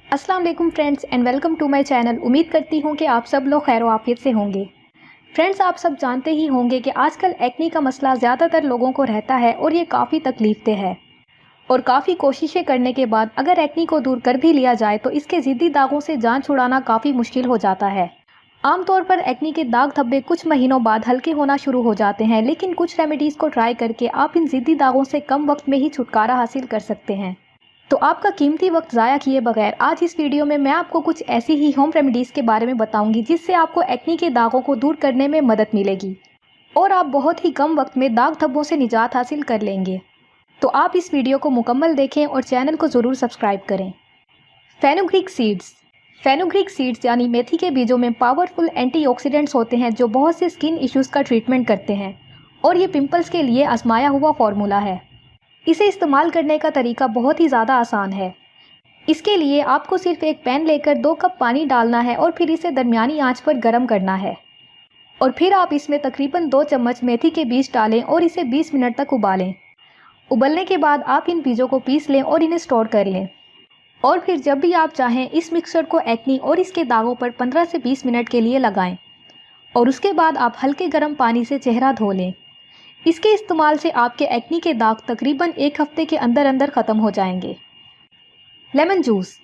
अस्सलाम वालेकुम friends and welcome to my channel. उम्मीद करती हूँ कि आप सब लोग खैर आफियत से होंगे। फ्रेंड्स, आप सब जानते ही होंगे कि आजकल एक्ने का मसला ज़्यादातर लोगों को रहता है और ये काफ़ी तकलीफदेह है। और काफ़ी कोशिशें करने के बाद अगर एक्ने को दूर कर भी लिया जाए तो इसके ज़िद्दी दागों से जान छुड़ाना काफ़ी मुश्किल हो जाता है। आमतौर पर एक्ने के दाग धब्बे कुछ महीनों बाद हल्के होना शुरू हो जाते हैं, लेकिन कुछ रेमेडीज़ को ट्राई करके आप इन ज़िद्दी दागों से कम वक्त में ही छुटकारा हासिल कर सकते हैं। तो आपका कीमती वक्त ज़ाया किए बगैर आज इस वीडियो में मैं आपको कुछ ऐसी ही होम रेमेडीज़ के बारे में बताऊंगी जिससे आपको एक्ने के दागों को दूर करने में मदद मिलेगी और आप बहुत ही कम वक्त में दाग धब्बों से निजात हासिल कर लेंगे। तो आप इस वीडियो को मुकम्मल देखें और चैनल को ज़रूर सब्सक्राइब करें। Fenugreek seeds. फेनुग्रीक सीड्स यानी मेथी के बीजों में पावरफुल एंटीऑक्सीडेंट्स होते हैं जो बहुत से स्किन इश्यूज़ का ट्रीटमेंट करते हैं और ये पिंपल्स के लिए आजमाया हुआ फार्मूला है। इसे इस्तेमाल करने का तरीका बहुत ही ज़्यादा आसान है। इसके लिए आपको सिर्फ एक पैन लेकर 2 कप पानी डालना है और फिर इसे दरमियानी आंच पर गर्म करना है और फिर आप इसमें तकरीबन 2 चम्मच मेथी के बीज डालें और इसे 20 मिनट तक उबालें। उबलने के बाद आप इन बीजों को पीस लें और इन्हें स्टोर कर लें और फिर जब भी आप चाहें इस मिक्सचर को एक्ने और इसके दागों पर 15 से 20 मिनट के लिए लगाएं और उसके बाद आप हल्के गर्म पानी से चेहरा धो लें। इसके इस्तेमाल से आपके एक्ने के दाग तकरीबन 1 हफ्ते के अंदर अंदर ख़त्म हो जाएंगे। Lemon juice.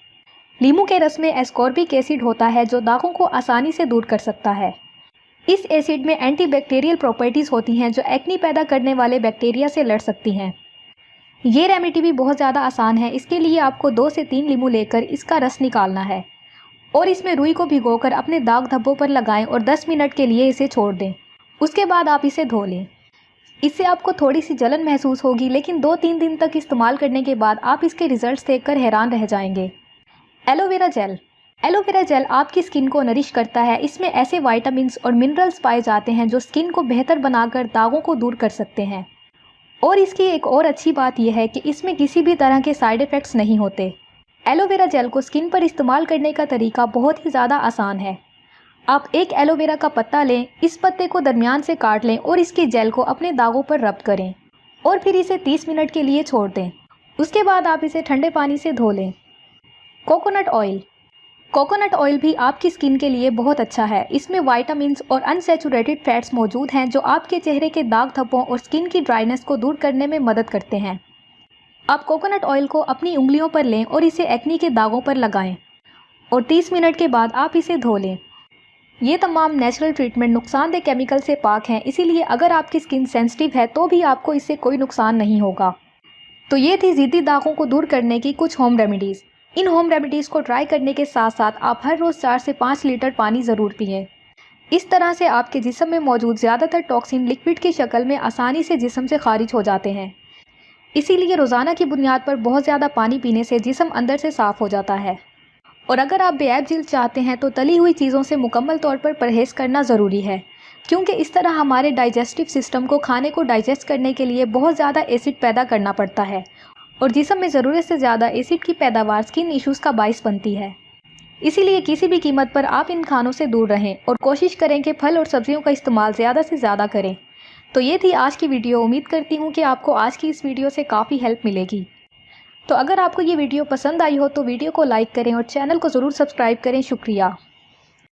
नींबू के रस में एस्कॉर्बिक एसिड होता है जो दागों को आसानी से दूर कर सकता है। इस एसिड में एंटीबैक्टीरियल प्रॉपर्टीज़ होती हैं जो एक्ने पैदा करने वाले बैक्टीरिया से लड़ सकती हैं। ये रेमेडी भी बहुत ज़्यादा आसान है। इसके लिए आपको 2 से 3 नींबू लेकर इसका रस निकालना है और इसमें रुई को भिगोकर अपने दाग धब्बों पर लगाएं और 10 मिनट के लिए इसे छोड़ दें। उसके बाद आप इसे धो लें। इससे आपको थोड़ी सी जलन महसूस होगी, लेकिन 2-3 दिन तक इस्तेमाल करने के बाद आप इसके रिजल्ट्स देखकर हैरान रह जाएंगे। Aloe vera gel. एलोवेरा जेल आपकी स्किन को नरिश करता है। इसमें ऐसे वाइटामिन्स और मिनरल्स पाए जाते हैं जो स्किन को बेहतर बनाकर दागों को दूर कर सकते हैं। और इसकी एक और अच्छी बात यह है कि इसमें किसी भी तरह के साइड इफ़ेक्ट्स नहीं होते। एलोवेरा जेल को स्किन पर इस्तेमाल करने का तरीका बहुत ही ज़्यादा आसान है। आप एक एलोवेरा का पत्ता लें, इस पत्ते को दरमियान से काट लें और इसकी जेल को अपने दागों पर रब करें और फिर इसे 30 मिनट के लिए छोड़ दें। उसके बाद आप इसे ठंडे पानी से धो लें। Coconut oil. कोकोनट ऑयल भी आपकी स्किन के लिए बहुत अच्छा है। इसमें वाइटामिन्स और अनसैचुरेटेड फैट्स मौजूद हैं जो आपके चेहरे के दाग धब्बों और स्किन की ड्राइनेस को दूर करने में मदद करते हैं। आप कोकोनट ऑयल को अपनी उंगलियों पर लें और इसे एक्ने के दागों पर लगाएं और 30 मिनट के बाद आप इसे धो लें। ये तमाम नेचुरल ट्रीटमेंट नुकसानदेह केमिकल से पाक हैं, इसीलिए अगर आपकी स्किन सेंसिटिव है तो भी आपको इससे कोई नुकसान नहीं होगा। तो ये थी ज़िद्दी दागों को दूर करने की कुछ होम रेमेडीज़। इन होम रेमेडीज़ को ट्राई करने के साथ साथ आप हर रोज़ 4 से 5 लीटर पानी ज़रूर पिएं। इस तरह से आपके जिस्म में मौजूद ज़्यादातर टॉक्सिन लिक्विड की शक्ल में आसानी से जिस्म से खारिज हो जाते हैं। इसीलिए रोज़ाना की बुनियाद पर बहुत ज़्यादा पानी पीने से जिस्म अंदर से साफ़ हो जाता है। और अगर आप बेऐब जिल्द चाहते हैं तो तली हुई चीज़ों से मुकम्मल तौर पर परहेज़ करना ज़रूरी है, क्योंकि इस तरह हमारे डाइजेस्टिव सिस्टम को खाने को डाइजेस्ट करने के लिए बहुत ज़्यादा एसिड पैदा करना पड़ता है और जिस्म में ज़रूरत से ज़्यादा एसिड की पैदावार स्किन इश्यूज़ का बाइस बनती है। इसीलिए किसी भी कीमत पर आप इन खानों से दूर रहें और कोशिश करें कि फल और सब्जियों का इस्तेमाल ज़्यादा से ज़्यादा करें। तो ये थी आज की वीडियो। उम्मीद करती हूँ कि आपको आज की इस वीडियो से काफ़ी हेल्प मिलेगी। तो अगर आपको ये वीडियो पसंद आई हो तो वीडियो को लाइक करें और चैनल को ज़रूर सब्सक्राइब करें। शुक्रिया।